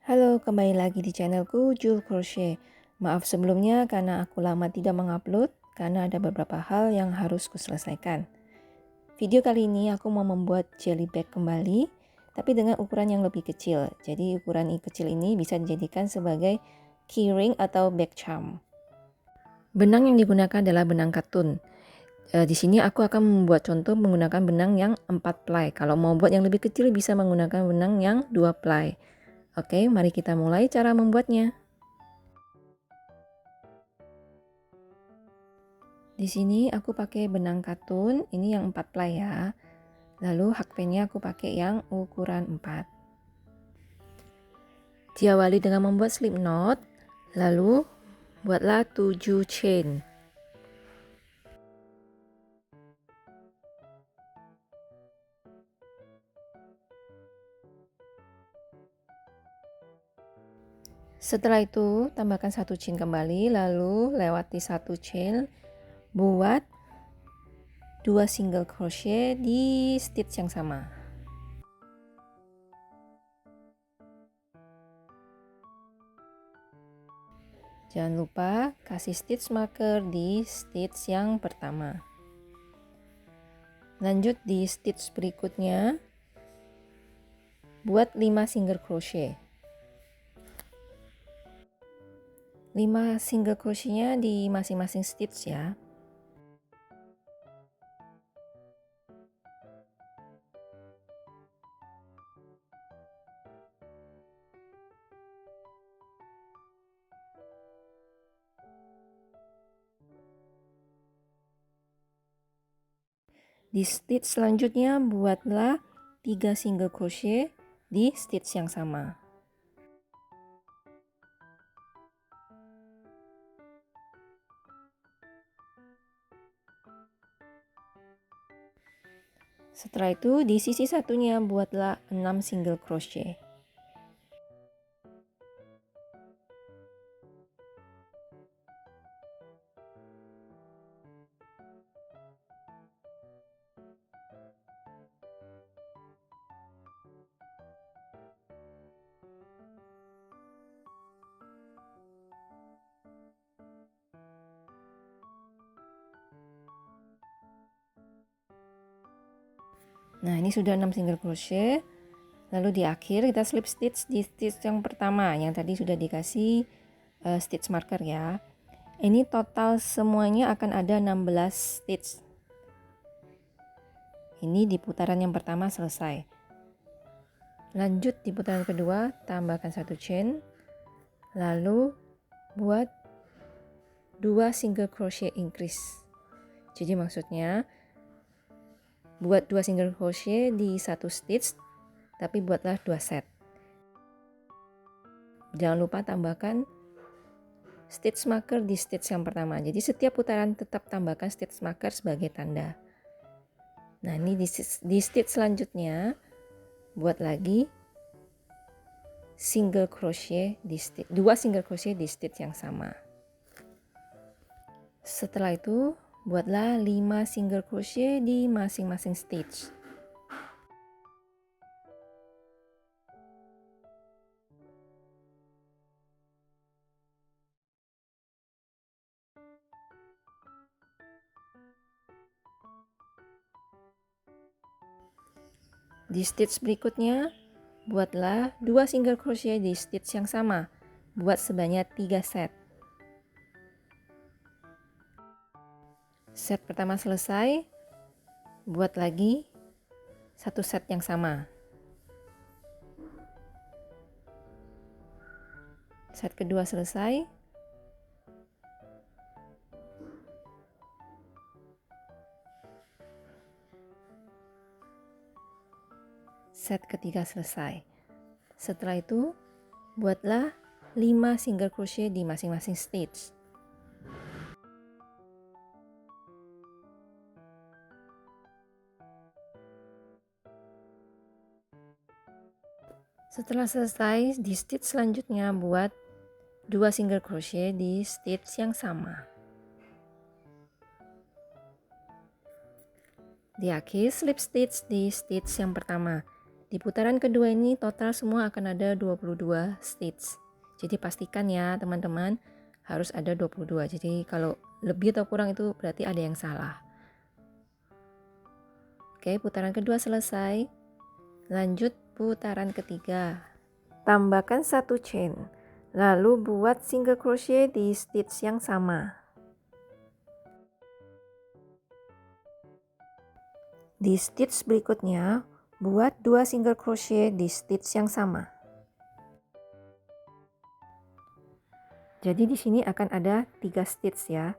Halo, kembali lagi di channelku Jul Crochet. Maaf sebelumnya karena aku lama tidak mengupload karena ada beberapa hal yang harus kuselesaikan. Video kali ini aku mau membuat jelly bag kembali, tapi dengan ukuran yang lebih kecil. Jadi ukuran kecil ini bisa dijadikan sebagai keyring atau bag charm. Benang yang digunakan adalah benang katun. Di sini aku akan membuat contoh menggunakan benang yang 4 ply. Kalau mau buat yang lebih kecil bisa menggunakan benang yang 2 ply. Oke, mari kita mulai cara membuatnya. Di sini aku pakai benang katun, ini yang 4 ply ya. Lalu hakpennya aku pakai yang ukuran 4. Diawali dengan membuat slip knot, lalu buatlah 7 chain. Setelah itu tambahkan 1 chain kembali, lalu lewati 1 chain, buat 2 single crochet di stitch yang sama. Jangan lupa kasih stitch marker di stitch yang pertama. Lanjut di stitch berikutnya, buat 5 single crochet. 5 single crochetnya di masing-masing stitch ya. Di stitch selanjutnya buatlah 3 single crochet di stitch yang sama. Setelah itu di sisi satunya buatlah 6 single crochet. Nah, ini sudah 6 single crochet. Lalu di akhir kita slip stitch di stitch yang pertama yang tadi sudah dikasih stitch marker ya. Ini total semuanya akan ada 16 stitch. Ini di putaran yang pertama selesai. Lanjut di putaran kedua, tambahkan 1 chain. Lalu buat 2 single crochet increase. Jadi maksudnya buat 2 single crochet di satu stitch, tapi buatlah 2 set. Jangan lupa tambahkan stitch marker di stitch yang pertama. Jadi setiap putaran tetap tambahkan stitch marker sebagai tanda. Nah, ini di stitch selanjutnya buat lagi single crochet di stitch, 2 single crochet di stitch yang sama. Setelah itu buatlah 5 single crochet di masing-masing stitch. Di stitch berikutnya buatlah 2 single crochet di stitch yang sama. Buat sebanyak 3 set. Set pertama selesai, buat lagi satu set yang sama. Set kedua selesai. Set ketiga selesai. Setelah itu, buatlah 5 single crochet di masing-masing stitch. Setelah selesai, di stitch selanjutnya buat 2 single crochet di stitch yang sama. Di akhir slip stitch di stitch yang pertama. Di putaran kedua ini total semua akan ada 22 stitch. Jadi pastikan ya teman-teman harus ada 22. Jadi kalau lebih atau kurang itu berarti ada yang salah. Oke, putaran kedua selesai. Lanjut putaran ketiga. Tambahkan 1 chain. Lalu buat single crochet di stitch yang sama. Di stitch berikutnya, buat 2 single crochet di stitch yang sama. Jadi di sini akan ada 3 stitch ya.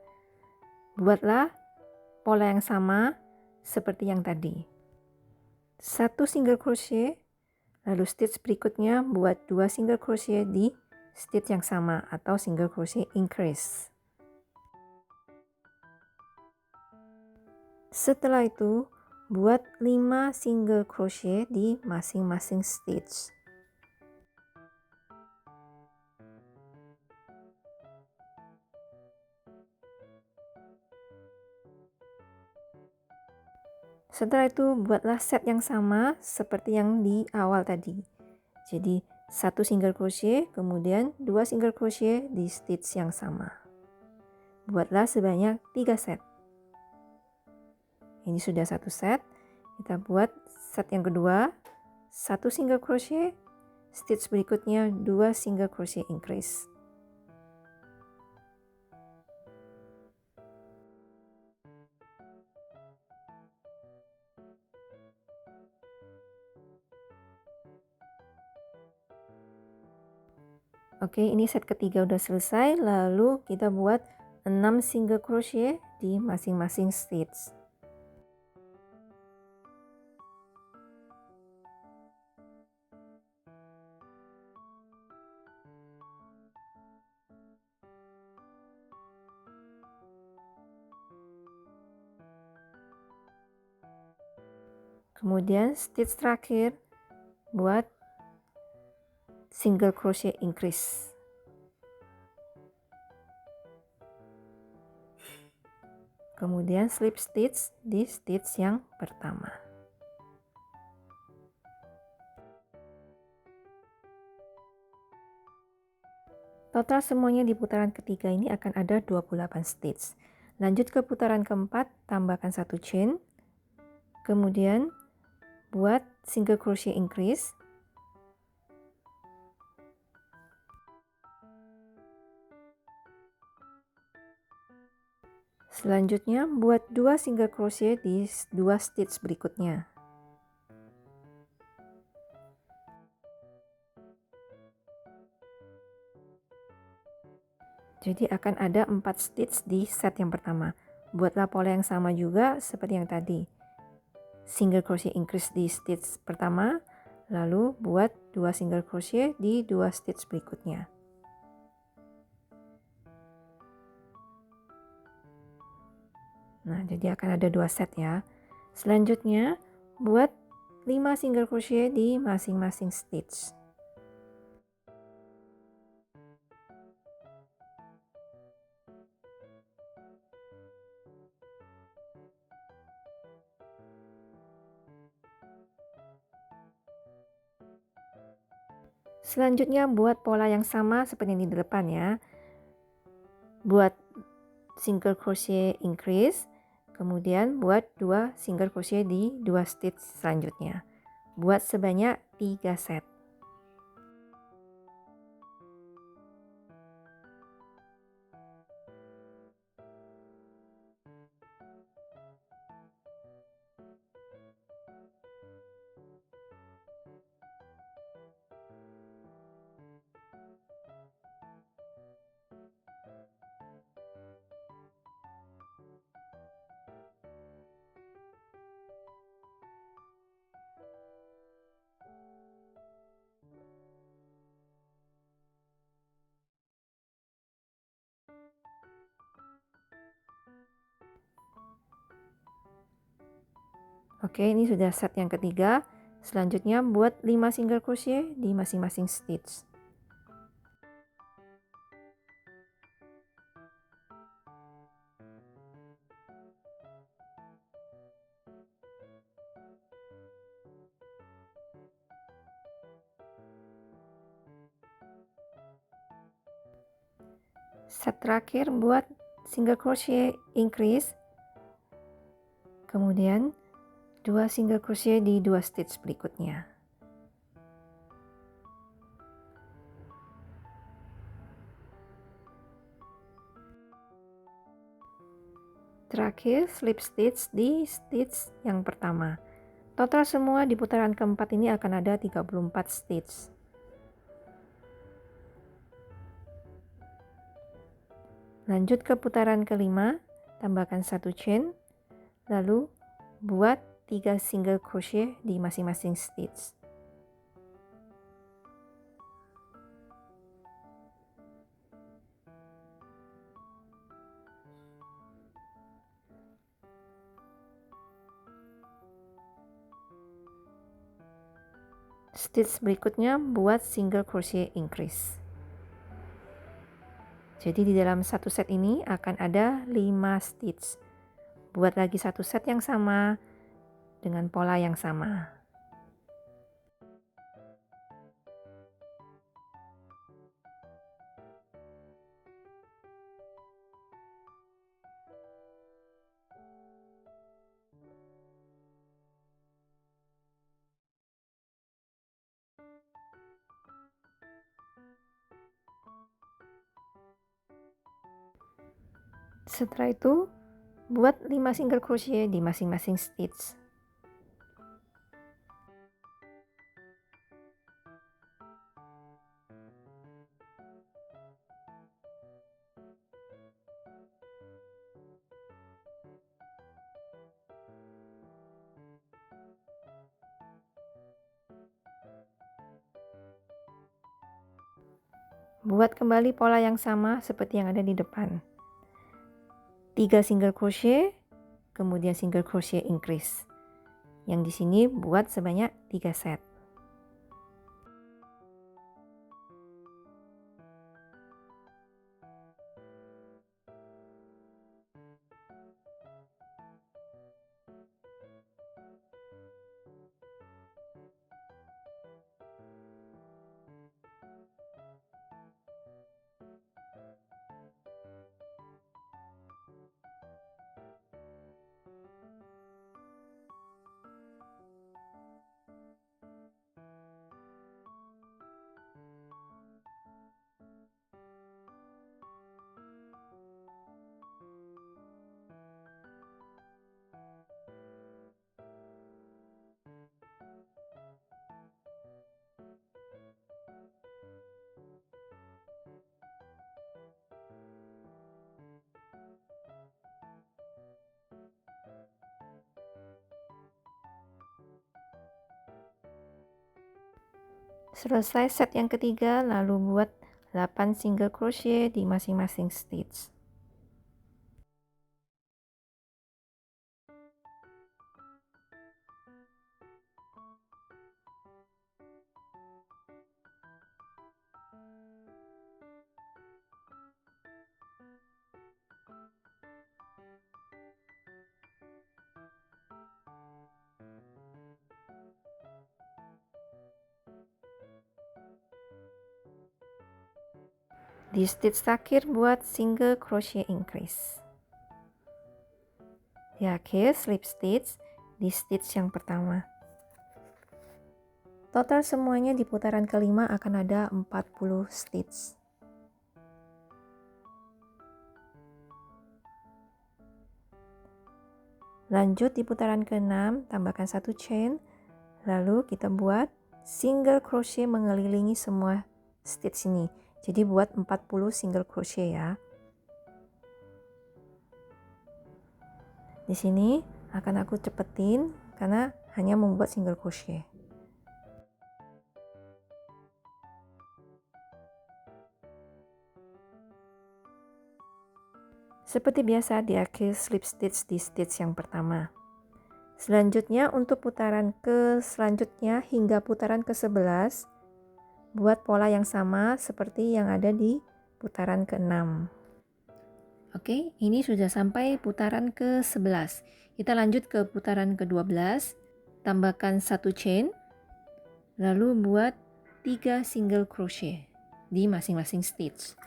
Buatlah pola yang sama seperti yang tadi. 1 single crochet, lalu stitch berikutnya buat 2 single crochet di stitch yang sama atau single crochet increase. Setelah itu, buat 5 single crochet di masing-masing stitch. Setelah itu buatlah set yang sama seperti yang di awal tadi. Jadi 1 single crochet, kemudian 2 single crochet di stitch yang sama. Buatlah sebanyak 3 set. Ini sudah 1 set. Kita buat set yang kedua, 1 single crochet, stitch berikutnya 2 single crochet increase. Oke, ini set ketiga udah selesai, lalu kita buat 6 single crochet di masing-masing stitch. Kemudian stitch terakhir buat single crochet increase. Kemudian slip stitch di stitch yang pertama. Total semuanya di putaran ketiga ini akan ada 28 stitch. Lanjut ke putaran keempat, tambahkan 1 chain. Kemudian buat single crochet increase. Selanjutnya buat 2 single crochet di 2 stitch berikutnya. Jadi akan ada 4 stitch di set yang pertama. Buatlah pola yang sama juga seperti yang tadi. Single crochet increase di stitch pertama, lalu buat 2 single crochet di 2 stitch berikutnya. Nah, jadi akan ada 2 set ya. Selanjutnya, buat 5 single crochet di masing-masing stitch. Selanjutnya buat pola yang sama seperti yang di depan ya. Buat single crochet increase, kemudian buat 2 single crochet di 2 stitch selanjutnya. Buat sebanyak 3 set. Oke, ini sudah set yang ketiga. Selanjutnya buat 5 single crochet di masing-masing stitch. Set terakhir buat single crochet increase, kemudian 2 single crochet di 2 stitch berikutnya. Terakhir slip stitch di stitch yang pertama. Total semua di putaran keempat ini akan ada 34 stitch. Lanjut ke putaran kelima, tambahkan 1 chain, lalu buat 3 single crochet di masing-masing stitch. Stitch berikutnya buat single crochet increase. Jadi di dalam satu set ini akan ada 5 stitch. Buat lagi satu set yang sama dengan pola yang sama. Setelah itu, buat 5 single crochet di masing-masing stitch. Buat kembali pola yang sama seperti yang ada di depan. 3 single crochet, kemudian single crochet increase. Yang di sini buat sebanyak 3 set. Selesai set yang ketiga, lalu buat 8 single crochet di masing-masing stitch. Di stitch terakhir buat single crochet increase. Di akhir slip stitch di stitch yang pertama. Total semuanya di putaran kelima akan ada 40 stitch. Lanjut di putaran ke-6, tambahkan 1 chain, lalu kita buat single crochet mengelilingi semua stitch ini. Jadi buat 40 single crochet ya. Di sini akan aku cepetin karena hanya membuat single crochet. Seperti biasa di akhir slip stitch di stitch yang pertama. Selanjutnya untuk putaran selanjutnya hingga putaran ke-11 buat pola yang sama seperti yang ada di putaran ke-6. Oke, ini sudah sampai putaran ke-11. Kita lanjut ke putaran ke-12. Tambahkan 1 chain, lalu buat 3 single crochet di masing-masing stitch.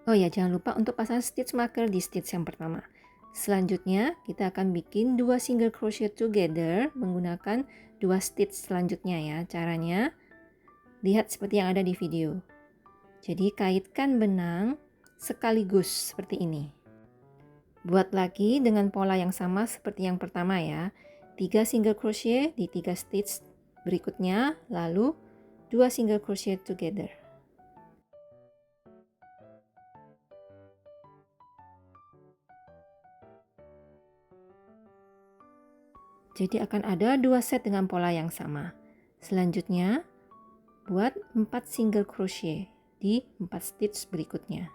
Oh ya, jangan lupa untuk pasang stitch marker di stitch yang pertama. Selanjutnya, kita akan bikin 2 single crochet together menggunakan 2 stitch selanjutnya ya. Caranya, lihat seperti yang ada di video. Jadi, kaitkan benang sekaligus seperti ini. Buat lagi dengan pola yang sama seperti yang pertama ya. 3 single crochet di 3 stitch berikutnya, lalu 2 single crochet together. Jadi akan ada 2 set dengan pola yang sama. Selanjutnya, buat 4 single crochet di 4 stitch berikutnya.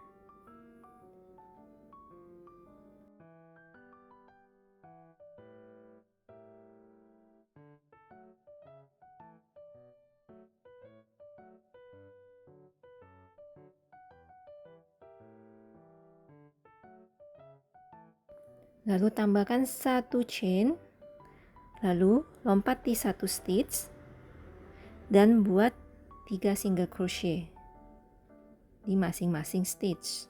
Lalu tambahkan 1 chain, lalu lompat di 1 stitch dan buat 3 single crochet di masing-masing stitch.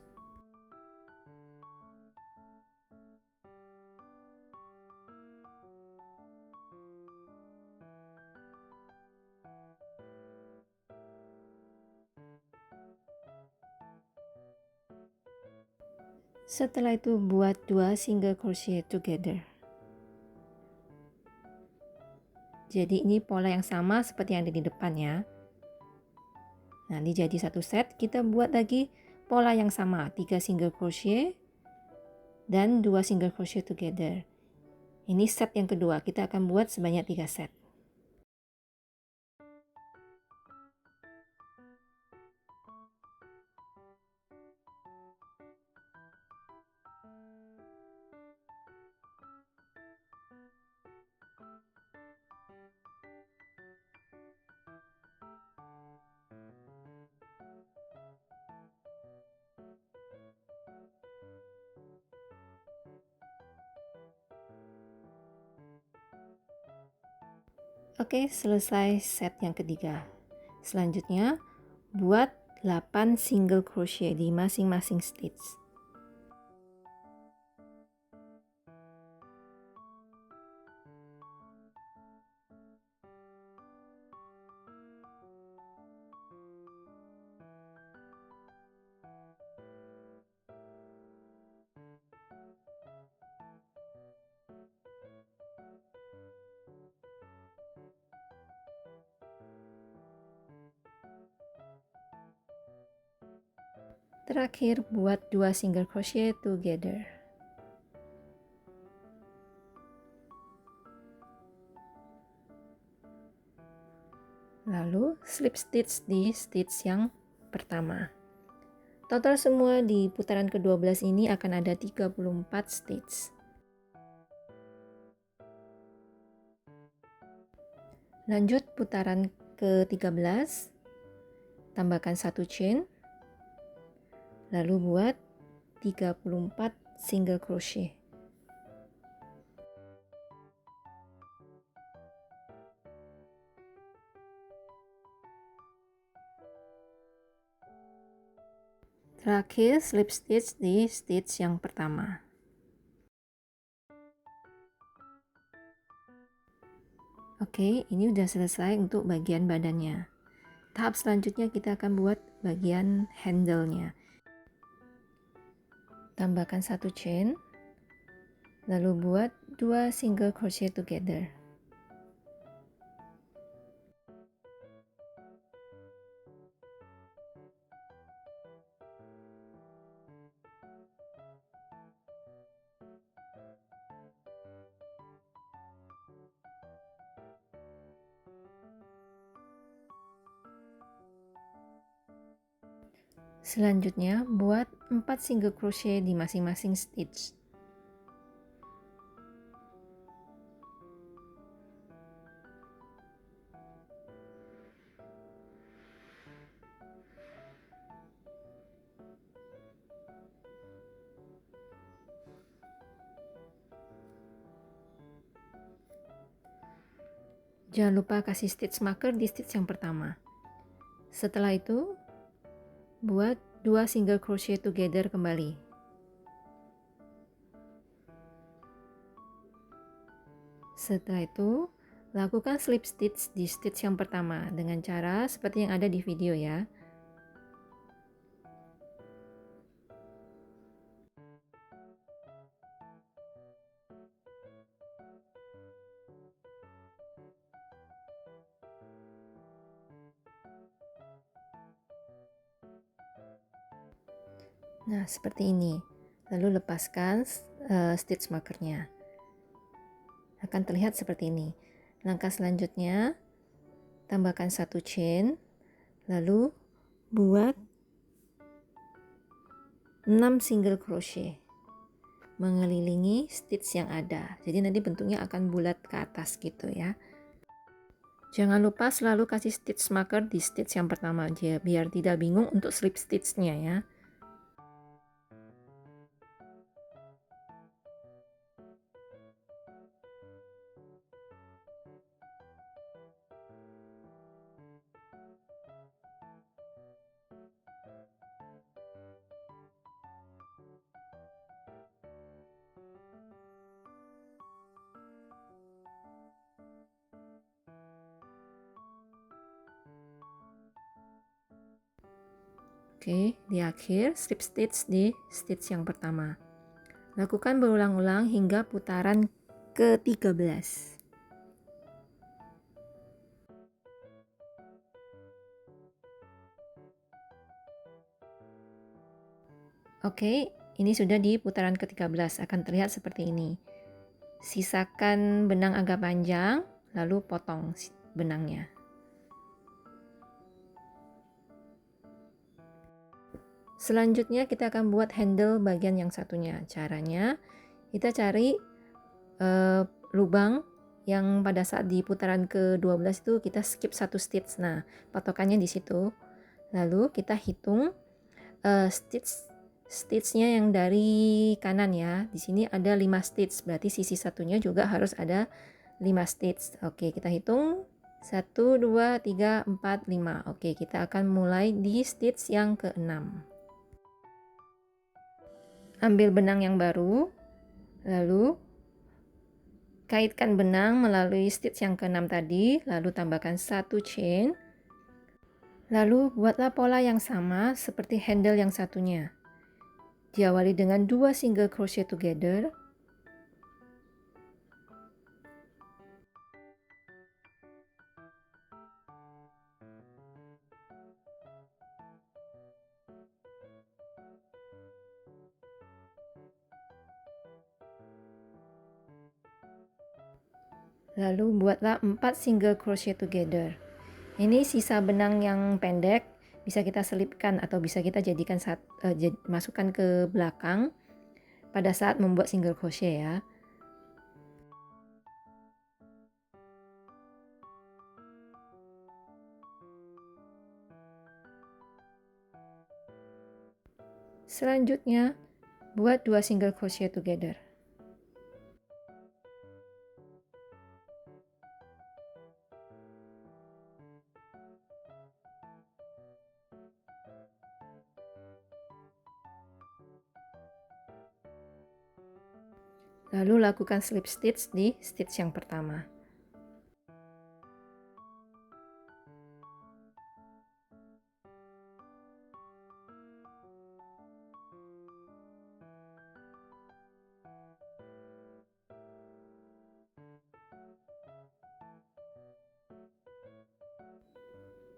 Setelah itu buat 2 single crochet together. Jadi ini pola yang sama seperti yang ada di depan ya. Nanti jadi satu set, kita buat lagi pola yang sama, 3 single crochet dan 2 single crochet together. Ini set yang kedua, kita akan buat sebanyak 3 set. Oke, selesai set yang ketiga. Selanjutnya, buat 8 single crochet di masing-masing stitch. Terakhir, buat 2 single crochet together. Lalu slip stitch di stitch yang pertama. Total semua di putaran ke-12 ini akan ada 34 stitch. Lanjut putaran ke-13, tambahkan 1 chain, lalu buat 34 single crochet. Terakhir slip stitch di stitch yang pertama. Oke, ini udah selesai untuk bagian badannya. Tahap selanjutnya kita akan buat bagian handle-nya. Tambahkan 1 chain, lalu buat 2 single crochet together. Selanjutnya, buat 4 single crochet di masing-masing stitch. Jangan lupa kasih stitch marker di stitch yang pertama. Setelah itu, buat 2 single crochet together kembali. Setelah itu, lakukan slip stitch di stitch yang pertama dengan cara seperti yang ada di video ya. Nah, seperti ini. Lalu lepaskan stitch markernya. Akan terlihat seperti ini. Langkah selanjutnya, tambahkan 1 chain, lalu buat 6 single crochet mengelilingi stitch yang ada. Jadi nanti bentuknya akan bulat ke atas gitu ya. Jangan lupa selalu kasih stitch marker di stitch yang pertama aja biar tidak bingung untuk slip stitchnya ya. Oke, di akhir slip stitch di stitch yang pertama. Lakukan berulang-ulang hingga putaran ke-13. Oke, ini sudah di putaran ke-13, akan terlihat seperti ini. Sisakan benang agak panjang, lalu potong benangnya. Selanjutnya kita akan buat handle bagian yang satunya. Caranya kita cari lubang yang pada saat di putaran ke-12 itu kita skip 1 stitch. Nah, patokannya di situ. Lalu kita hitung stitchnya yang dari kanan ya. Di sini ada 5 stitch, berarti sisi satunya juga harus ada 5 stitch. Oke, kita hitung 1, 2, 3, 4, 5. Oke, kita akan mulai di stitch yang ke-6. Ambil benang yang baru, lalu kaitkan benang melalui stitch yang ke-6 tadi, lalu tambahkan 1 chain. Lalu buatlah pola yang sama seperti handle yang satunya. Diawali dengan 2 single crochet together. Lalu buatlah 4 single crochet together. Ini sisa benang yang pendek, bisa kita selipkan atau bisa kita jadikan masukkan ke belakang pada saat membuat single crochet ya. Selanjutnya, buat 2 single crochet together. Lalu lakukan slip stitch di stitch yang pertama.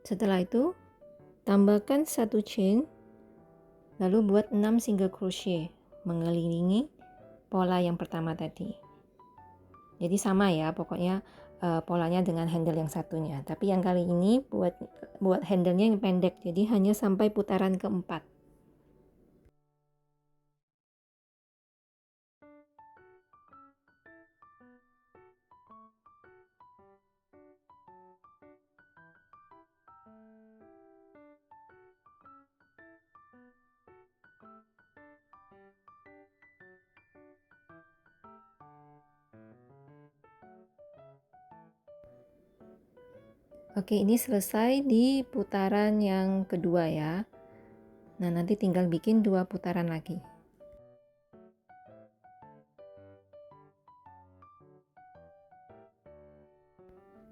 Setelah itu, tambahkan 1 chain, lalu buat 6 single crochet mengelilingi pola yang pertama tadi. Jadi sama ya, pokoknya polanya dengan handle yang satunya. Tapi yang kali ini buat handlenya yang pendek, jadi hanya sampai putaran keempat. Oke, ini selesai di putaran yang kedua ya. Nah, nanti tinggal bikin 2 putaran lagi.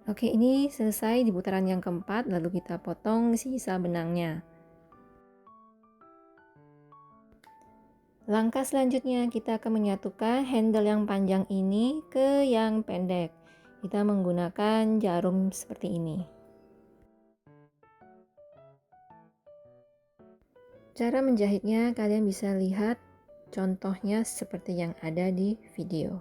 Oke, ini selesai di putaran yang keempat, lalu kita potong sisa benangnya. Langkah selanjutnya kita akan menyatukan handle yang panjang ini ke yang pendek. Kita menggunakan jarum seperti ini. Cara menjahitnya kalian bisa lihat contohnya seperti yang ada di video.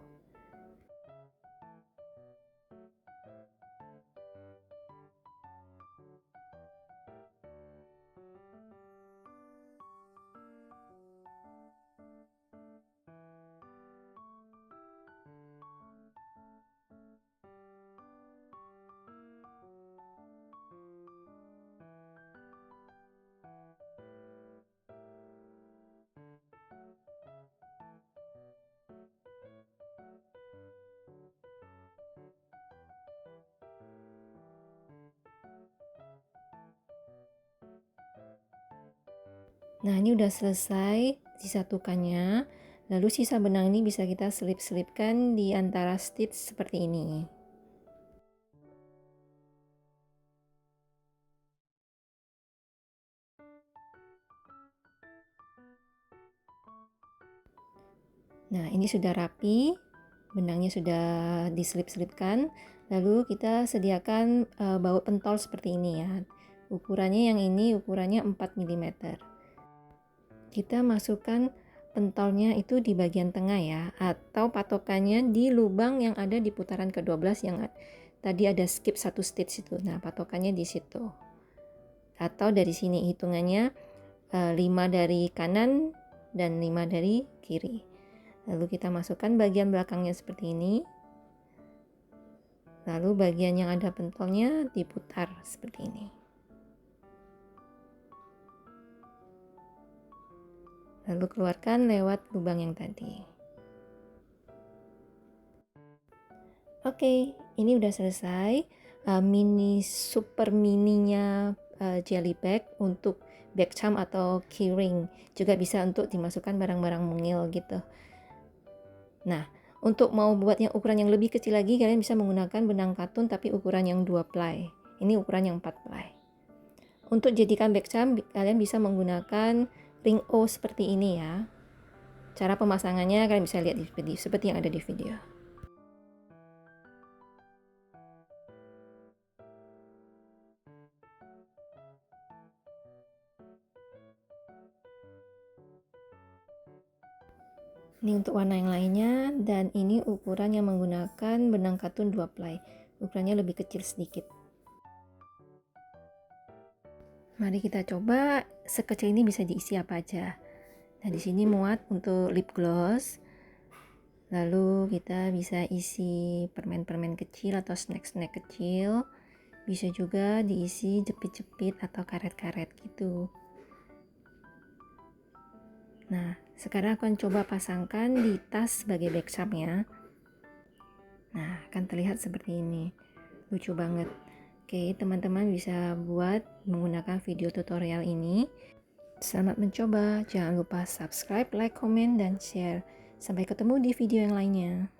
Nah, ini udah selesai disatukannya. Lalu sisa benang ini bisa kita selip-selipkan di antara stitch seperti ini. Nah, ini sudah rapi, benangnya sudah diselip-selipkan. Lalu kita sediakan baut pentol seperti ini ya. Ukurannya yang ini ukurannya 4 mm. Kita masukkan pentolnya itu di bagian tengah ya, atau patokannya di lubang yang ada di putaran ke-12 yang tadi ada skip 1 stitch itu. Nah, patokannya di situ. Atau dari sini hitungannya 5 dari kanan dan 5 dari kiri. Lalu kita masukkan bagian belakangnya seperti ini. Lalu bagian yang ada pentolnya diputar seperti ini. Lalu keluarkan lewat lubang yang tadi. Oke, ini udah selesai. Super mininya jelly bag untuk bag charm atau keyring. Juga bisa untuk dimasukkan barang-barang mungil gitu. Nah, untuk mau buat yang ukuran yang lebih kecil lagi, kalian bisa menggunakan benang katun tapi ukuran yang 2 ply. Ini ukuran yang 4 ply. Untuk jadikan bag charm, kalian bisa menggunakan ring O seperti ini ya. Cara pemasangannya kalian bisa lihat di video, seperti yang ada di video. Ini untuk warna yang lainnya, dan ini ukuran yang menggunakan benang katun 2 ply. Ukurannya lebih kecil sedikit. Mari kita coba sekecil ini bisa diisi apa aja. Nah, di sini muat untuk lip gloss. Lalu kita bisa isi permen-permen kecil atau snack-snack kecil. Bisa juga diisi jepit-jepit atau karet-karet gitu. Nah, sekarang akan coba pasangkan di tas sebagai bag charm ya. Nah, akan terlihat seperti ini. Lucu banget. Oke, teman-teman bisa buat menggunakan video tutorial ini. Selamat mencoba. Jangan lupa subscribe, like, komen, dan share. Sampai ketemu di video yang lainnya.